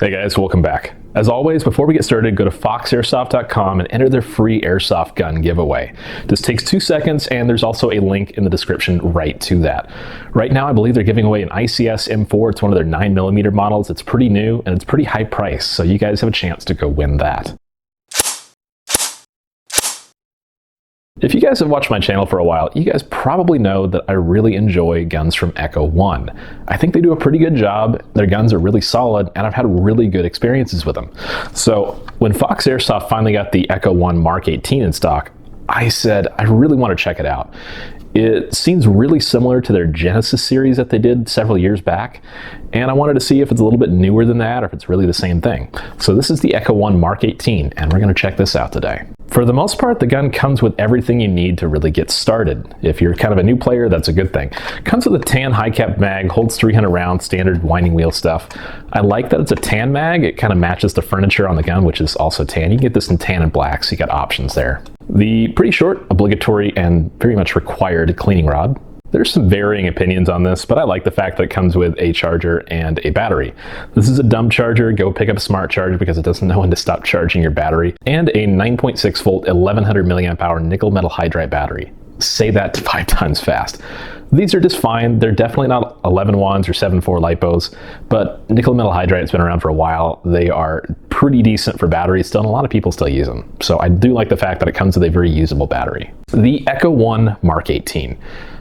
Hey guys, welcome back. As always, before we get started, go to foxairsoft.com and enter their free airsoft gun giveaway. This takes 2 seconds, and there's also a link in the description right to that. Right now, I believe they're giving away an ICS M4. It's one of their 9mm models. It's pretty new, and it's pretty high price, so you guys have a chance to go win that. If you guys have watched my channel for a while, you guys probably know that I really enjoy guns from Echo One. I think they do a pretty good job, their guns are really solid, and I've had really good experiences with them. So when Fox Airsoft finally got the Echo One Mark 18 in stock, I said, I really want to check it out. It seems really similar to their Genesis series that they did several years back, and I wanted to see if it's a little bit newer than that or if it's really the same thing. So this is the Echo One Mark 18, and we're going to check this out today. For the most part, the gun comes with everything you need to really get started. If you're kind of a new player, that's a good thing. It comes with a tan high-cap mag, holds 300 rounds, standard winding wheel stuff. I like that it's a tan mag. It kind of matches the furniture on the gun, which is also tan. You can get this in tan and black, so you got options there. The pretty short, obligatory, and very much required cleaning rod. There's some varying opinions on this, but I like the fact that it comes with a charger and a battery. This is a dumb charger. Go pick up a smart charger because it doesn't know when to stop charging your battery. And a 9.6 volt, 1100 milliamp hour nickel metal hydride battery. Say that 5 times fast. These are just fine. They're definitely not 11-1s or 7.4 lipos, but nickel metal hydride has been around for a while. They are pretty decent for batteries still, and a lot of people still use them. So I do like the fact that it comes with a very usable battery. The Echo One Mark 18.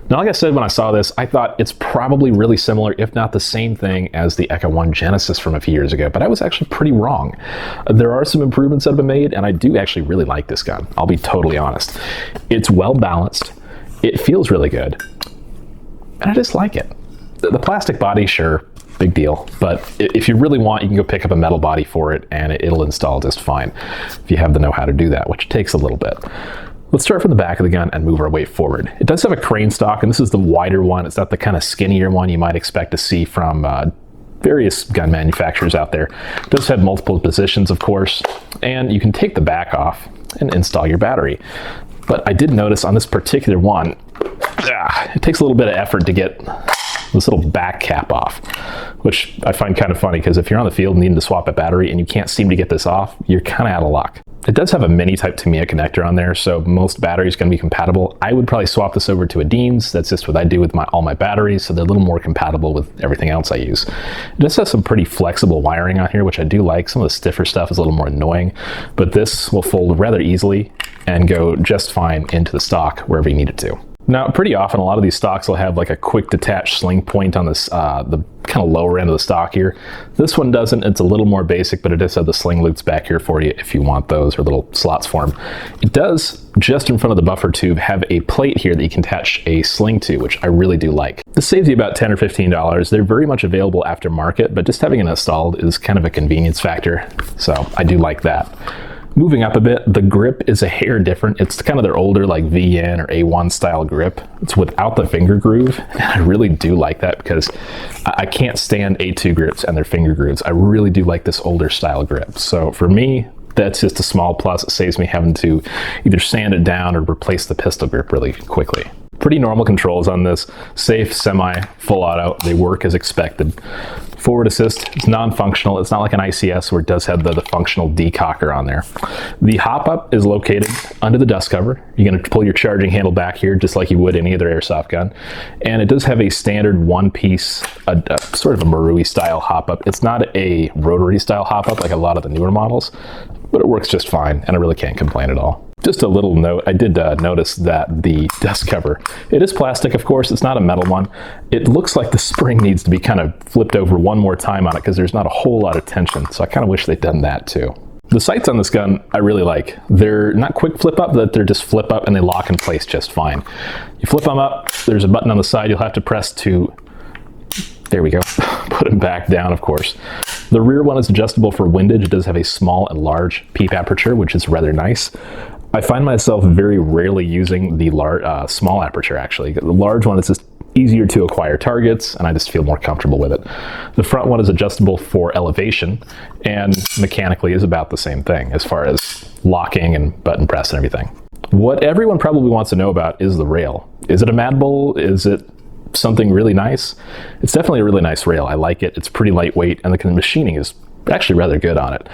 Now, like I said, when I saw this, I thought it's probably really similar, if not the same thing as the Echo One Genesis from a few years ago, but I was actually pretty wrong. There are some improvements that have been made, and I do actually really like this gun. I'll be totally honest. It's well balanced. It feels really good. And I just like it. The plastic body, sure, big deal. But if you really want, you can go pick up a metal body for it, and it'll install just fine if you have the know-how to do that, which takes a little bit. Let's start from the back of the gun and move our way forward. It does have a crane stock, and this is the wider one. It's not the kind of skinnier one you might expect to see from various gun manufacturers out there. It does have multiple positions, of course, and you can take the back off and install your battery. But I did notice on this particular one, it takes a little bit of effort to get this little back cap off, which I find kind of funny because if you're on the field needing to swap a battery and you can't seem to get this off, you're kind of out of luck. It does have a mini type Tamiya connector on there, so most batteries are going to be compatible. I would probably swap this over to a Dean's. That's just what I do with all my batteries, so they're a little more compatible with everything else I use. It does have some pretty flexible wiring on here, which I do like. Some of the stiffer stuff is a little more annoying, but this will fold rather easily and go just fine into the stock wherever you need it to. Now, pretty often, a lot of these stocks will have like a quick detach sling point on this, the kind of lower end of the stock here. This one doesn't. It's a little more basic, but it does have the sling loops back here for you if you want those, or little slots for them. It does, just in front of the buffer tube, have a plate here that you can attach a sling to, which I really do like. This saves you about $10 or $15. They're very much available aftermarket, but just having it installed is kind of a convenience factor, so I do like that. Moving up a bit, the grip is a hair different. It's kind of their older like VN or A1 style grip. It's without the finger groove, and I really do like that because I can't stand A2 grips and their finger grooves. I really do like this older style grip. So for me, that's just a small plus. It saves me having to either sand it down or replace the pistol grip really quickly. Pretty normal controls on this. Safe, semi, full auto. They work as expected. Forward assist is non-functional. It's not like an ICS where it does have the functional decocker on there. The hop-up is located under the dust cover. You're going to pull your charging handle back here just like you would any other airsoft gun. And it does have a standard one-piece, sort of a Marui style hop-up. It's not a rotary style hop-up like a lot of the newer models, but it works just fine, and I really can't complain at all. Just a little note, I did notice that the dust cover, it is plastic, of course, it's not a metal one. It looks like the spring needs to be kind of flipped over one more time on it because there's not a whole lot of tension, so I kind of wish they'd done that too. The sights on this gun, I really like. They're not quick flip up, but they're just flip up and they lock in place just fine. You flip them up, there's a button on the side you'll have to press to, there we go, put them back down, of course. The rear one is adjustable for windage. It does have a small and large peep aperture, which is rather nice. I find myself very rarely using the small aperture, actually. The large one is just easier to acquire targets, and I just feel more comfortable with it. The front one is adjustable for elevation, and mechanically is about the same thing as far as locking and button press and everything. What everyone probably wants to know about is the rail. Is it a Mad Bull? Is it something really nice? It's definitely a really nice rail. I like it. It's pretty lightweight, and the machining is but actually rather good on it.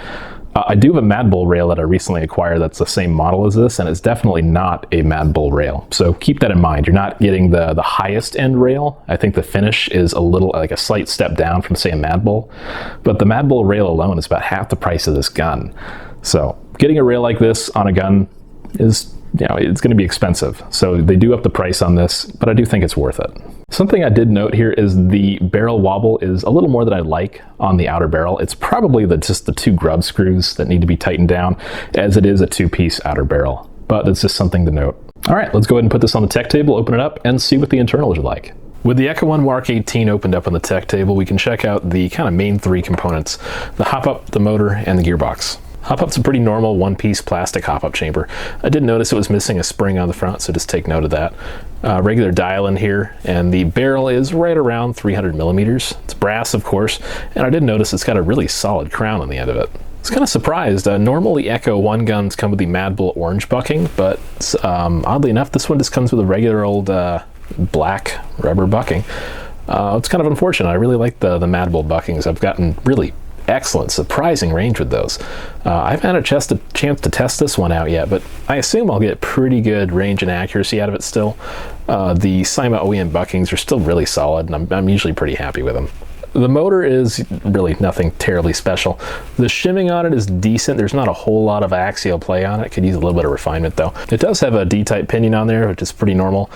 I do have a Mad Bull rail that I recently acquired that's the same model as this, and it's definitely not a Mad Bull rail. So keep that in mind. You're not getting the highest end rail. I think the finish is a little, like a slight step down from, say, a Mad Bull. But the Mad Bull rail alone is about half the price of this gun. So getting a rail like this on a gun is, you know, it's going to be expensive. So they do up the price on this, but I do think it's worth it. Something I did note here is the barrel wobble is a little more than I like on the outer barrel. It's probably just the 2 grub screws that need to be tightened down, as it is a 2-piece outer barrel. But it's just something to note. All right, let's go ahead and put this on the tech table, open it up, and see what the internals are like. With the Echo One Mark 18 opened up on the tech table, we can check out the kind of main 3 components: the hop-up, the motor, and the gearbox. Hop-up's a pretty normal 1-piece plastic hop-up chamber. I did notice it was missing a spring on the front, so just take note of that. Regular dial in here, and the barrel is right around 300 millimeters. It's brass, of course, and I did notice it's got a really solid crown on the end of it. I was kind of surprised. Normally Echo One guns come with the Mad Bull orange bucking, but oddly enough, this one just comes with a regular old black rubber bucking. It's kind of unfortunate. I really like the Mad Bull buckings. I've gotten really excellent, surprising range with those. I haven't had a chance to test this one out yet, but I assume I'll get pretty good range and accuracy out of it still. The Cyma OEM buckings are still really solid, and I'm usually pretty happy with them. The motor is really nothing terribly special. The shimming on it is decent. There's not a whole lot of axial play on it. Could use a little bit of refinement though. It does have a D-type pinion on there, which is pretty normal.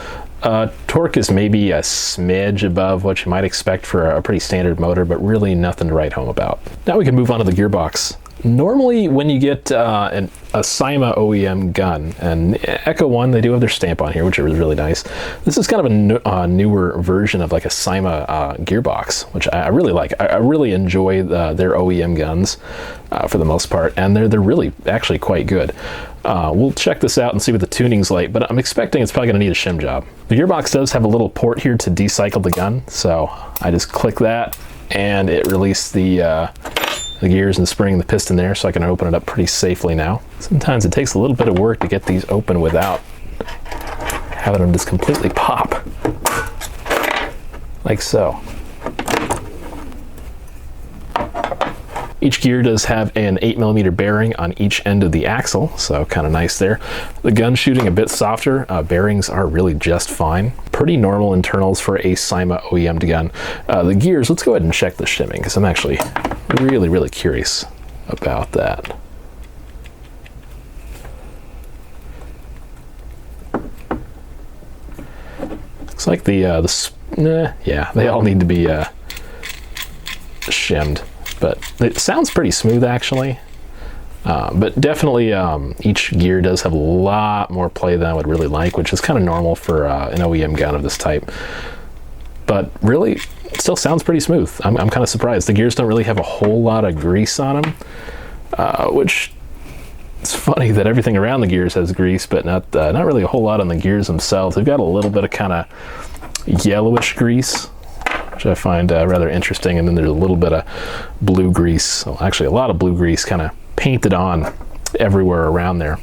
Torque is maybe a smidge above what you might expect for a pretty standard motor, but really nothing to write home about. Now we can move on to the gearbox. Normally when you get a Cyma OEM gun, and Echo One, they do have their stamp on here, which is really nice. This is kind of a newer version of like a Cyma gearbox, which I really like. I really enjoy their OEM guns for the most part, and they're really actually quite good. We'll check this out and see what the tuning's like, but I'm expecting it's probably going to need a shim job. The gearbox does have a little port here to decycle the gun, so I just click that and it released the gears and the spring and the piston there, so I can open it up pretty safely now. Sometimes it takes a little bit of work to get these open without having them just completely pop, like so. Each gear does have an 8mm bearing on each end of the axle, so kind of nice there. The gun shooting a bit softer, bearings are really just fine. Pretty normal internals for a Cyma OEM gun. The gears, let's go ahead and check the shimming, because I'm actually really curious about that. Looks like yeah, they all need to be shimmed. But it sounds pretty smooth actually. But definitely each gear does have a lot more play than I would really like, which is kind of normal for an OEM gun of this type. But really, it still sounds pretty smooth. I'm kind of surprised. The gears don't really have a whole lot of grease on them, which it's funny that everything around the gears has grease, but not really a whole lot on the gears themselves. They've got a little bit of kind of yellowish grease, which I find rather interesting, and then there's a little bit of blue grease, well, actually a lot of blue grease kind of painted on everywhere around there.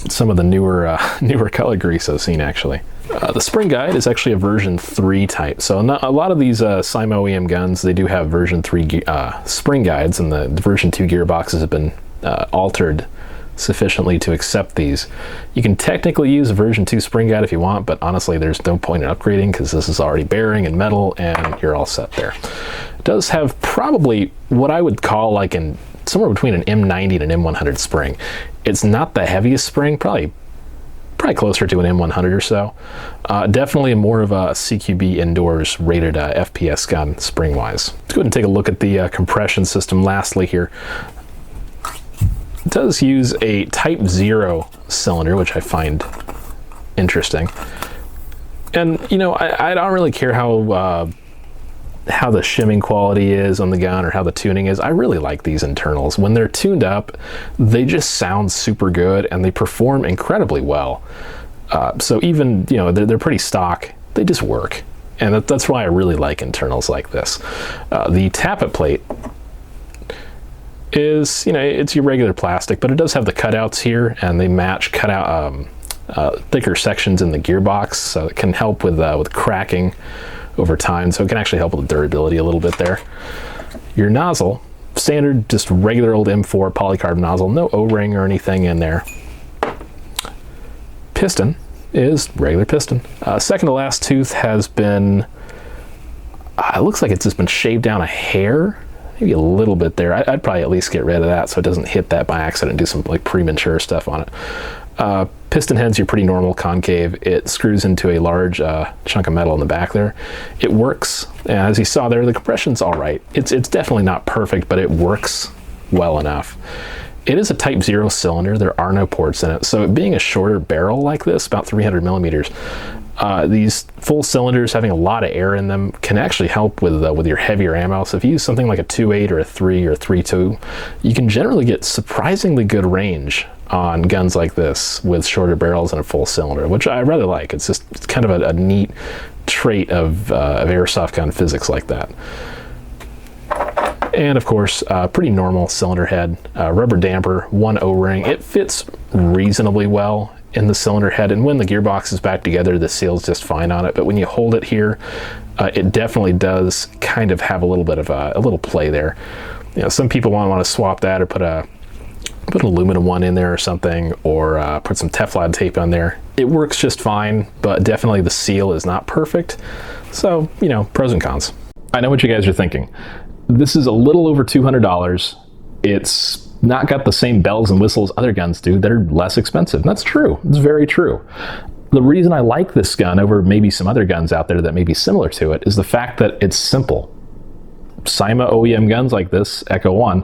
Some of the newer color grease I've seen actually. The spring guide is actually a version 3 type, so a lot of these Cyma OEM guns, they do have version 3 spring guides, and the version 2 gearboxes have been altered sufficiently to accept these. You can technically use a version 2 spring guide if you want, but honestly there's no point in upgrading because this is already bearing and metal and you're all set there. It does have probably what I would call like somewhere between an M90 and an M100 spring. It's not the heaviest spring, probably closer to an M100 or so. Definitely more of a CQB indoors rated FPS gun spring wise. Let's go ahead and take a look at the compression system lastly here. It does use a Type 0 cylinder, which I find interesting. And you know, I don't really care how the shimming quality is on the gun or how the tuning is. I really like these internals. When they're tuned up, they just sound super good and they perform incredibly well. So even, you know, they're pretty stock, they just work. And that's why I really like internals like this. The tappet plate is, you know, it's your regular plastic, but it does have the cutouts here, and they match cutout thicker sections in the gearbox, so it can help with cracking over time. So it can actually help with the durability a little bit there. Your nozzle, standard, just regular old M4 polycarb nozzle, no O-ring or anything in there. Piston is regular piston. Second to last tooth has been, it looks like it's just been shaved down a hair, maybe a little bit there. I'd probably at least get rid of that so it doesn't hit that by accident and do some like premature stuff on it. Piston head's your pretty normal concave. It screws into a large chunk of metal in the back there. It works. As you saw there, the compression's all right. It's definitely not perfect, but it works well enough. It is a Type 0 cylinder. There are no ports in it. So it being a shorter barrel like this, about 300 millimeters, these full cylinders having a lot of air in them can actually help with your heavier ammo. So if you use something like a 2.8 or a 3 or a 3.2, you can generally get surprisingly good range on guns like this with shorter barrels and a full cylinder, which I rather like. It's kind of a neat trait of airsoft gun physics like that. And of course, pretty normal cylinder head, rubber damper, one O-ring. It fits reasonably well in the cylinder head, and when the gearbox is back together, the seal's just fine on it. But when you hold it here, it definitely does kind of have a little bit of a little play there. You know, some people want to swap that or put an aluminum one in there or something, or put some Teflon tape on there. It works just fine, but definitely the seal is not perfect. So, you know, pros and cons. I know what you guys are thinking. This is a little over $200. It's not got the same bells and whistles other guns do that are less expensive. And that's true. It's very true. The reason I like this gun over maybe some other guns out there that may be similar to it is the fact that it's simple. Cyma OEM guns like this, Echo 1,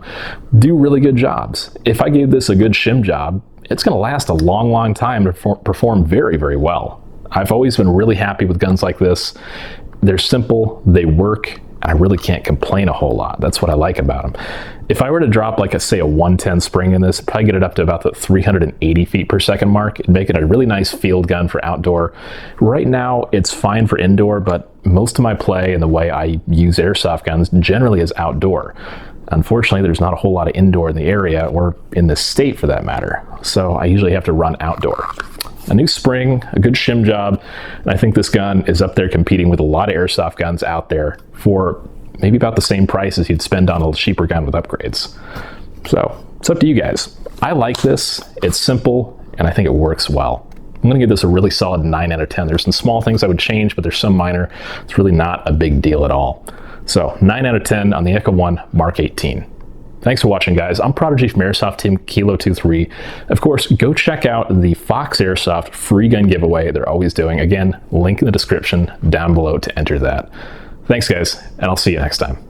do really good jobs. If I gave this a good shim job, it's going to last a long, long time to perform very, very well. I've always been really happy with guns like this. They're simple, they work, and I really can't complain a whole lot. That's what I like about them. If I were to drop, like, say, a 110 spring in this, I'd probably get it up to about the 380 feet per second mark. It'd make it a really nice field gun for outdoor. Right now, it's fine for indoor, but most of my play and the way I use airsoft guns generally is outdoor. Unfortunately, there's not a whole lot of indoor in the area, or in this state for that matter. So I usually have to run outdoor. A new spring, a good shim job, and I think this gun is up there competing with a lot of airsoft guns out there for maybe about the same price as you'd spend on a cheaper gun with upgrades. So it's up to you guys. I like this, it's simple, and I think it works well. I'm gonna give this a really solid 9 out of 10. There's some small things I would change, but there's some minor. It's really not a big deal at all. So 9 out of 10 on the Echo 1 Mark 18. Thanks for watching, guys. I'm Prodigy from Airsoft Team Kilo 23. Of course, go check out the Fox Airsoft free gun giveaway they're always doing. Again, link in the description down below to enter that. Thanks, guys, and I'll see you next time.